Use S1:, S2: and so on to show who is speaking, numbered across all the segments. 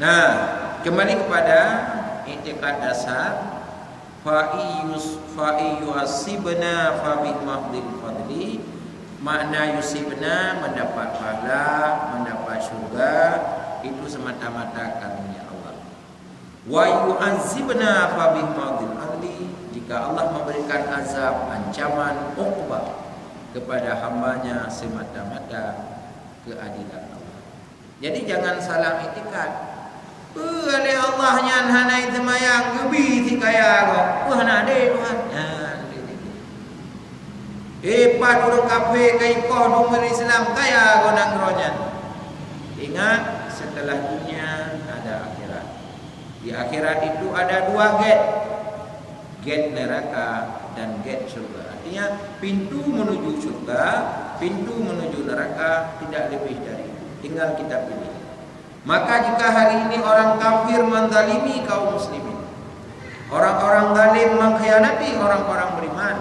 S1: Nah, kembali kepada i'tiqad dasar fa'iyusibna fa bi mahdil fadli. Makna yusibna mendapat pahala, mendapat syurga, itu semata-mata karunia Allah. Wa yu'adzibna fa bi mahdil adli. Jika Allah memberikan azab, ancaman, uqbah kepada hambanya semata-mata keadilan Allah. Jadi jangan salah i'tiqad. Oleh Allah nyan hanai semayang gebi si kaya kok. Hana de Tuhan. Pad urang kafe kai poh nomor Islam kaya kau nang rojan. Ingat, setelah dunia ada akhirat. Di akhirat itu ada dua gate. Gate neraka dan gate surga. Artinya pintu menuju surga, pintu menuju neraka tidak lebih dari itu. Tinggal kita pilih. Maka jika hari ini orang kafir menzalimi kaum muslimin, orang-orang zalim mengkhianati orang-orang beriman,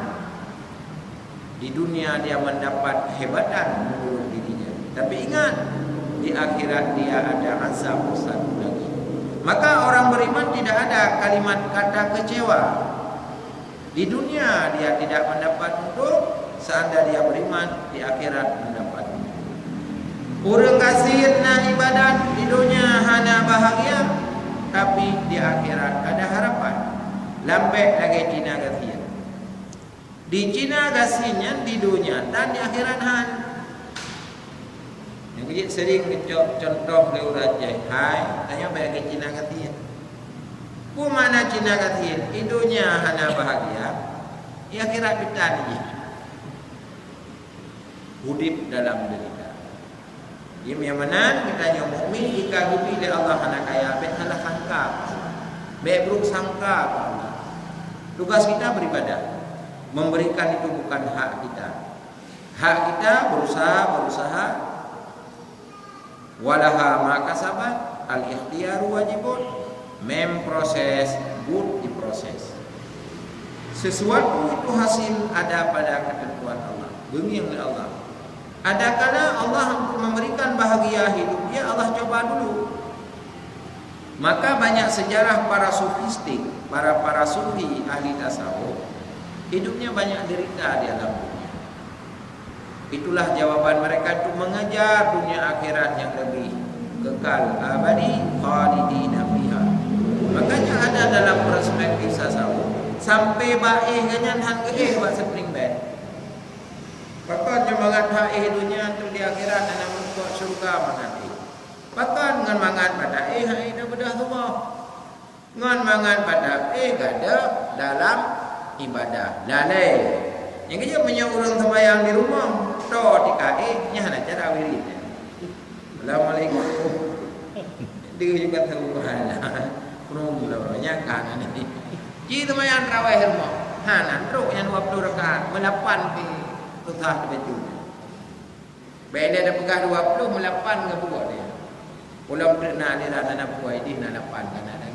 S1: di dunia dia mendapat kehebatan menurut dirinya. Tapi ingat, di akhirat dia ada azab satu lagi. Maka orang beriman tidak ada kalimat kata kecewa. Di dunia dia tidak mendapat untuk, seandainya dia beriman, di akhirat mendapat. Urang kasih na ibadat di dunia hanya bahagia, tapi di akhirat ada harapan. Lambe lagi Cina kasih. Di Cina kasihnya di dunia dan di akhirat han. Yang kecil sering contoh leurat je. Hai, tanya bagi Cina kasih. Ku mana Cina kasih? Di dunia hanya bahagia, di akhirat pitan je. Hudip dalam derita. Ia menan kita nyo mukmin jika gupi oleh Allah hana kaya bet salah sangka. Bet buruk sangka Allah. Tugas kita beribadah. Memberikan itu bukan hak kita. Hak kita berusaha walaha ma kasabat al-ikhtiyaru wajibun. Memproses good diproses. Sesuatu itu hasil ada pada ketentuan Allah. Bumi oleh Allah. Ada kala Allah untuk memberikan bahagia hidupnya Allah coba dulu. Maka banyak sejarah para sufistik, para sufi ahli tasawuf, hidupnya banyak derita di alam dunia. Itulah jawaban mereka untuk mengejar dunia akhirat yang lebih kekal abadi, khalidina fiha. Makanya ada dalam perspektif tasawuf sampai baih ganyan hang geeh buat spring bed. Bahkan nyemangat hae dunia tu di akhirat dan menuju surga menanti. Bahkan ngan mangat pada hae dah bedah semua. Ngan mangat pada gada dalam ibadah. Lalai. Yang kerja punya orang sembahyang di rumah, to dikae nya hana cara wirid. Assalamualaikum. Dia juga tahu hala. Kurang mulanya kan ini. Ji sembahyang tarawih rumah. Hana teruk yang 20 rakaat melapan ke tutah baju. Beda ada pegah 20 melapan ke buat dia. Ulam nak dia dah nak buat ini nak lapan kan ada.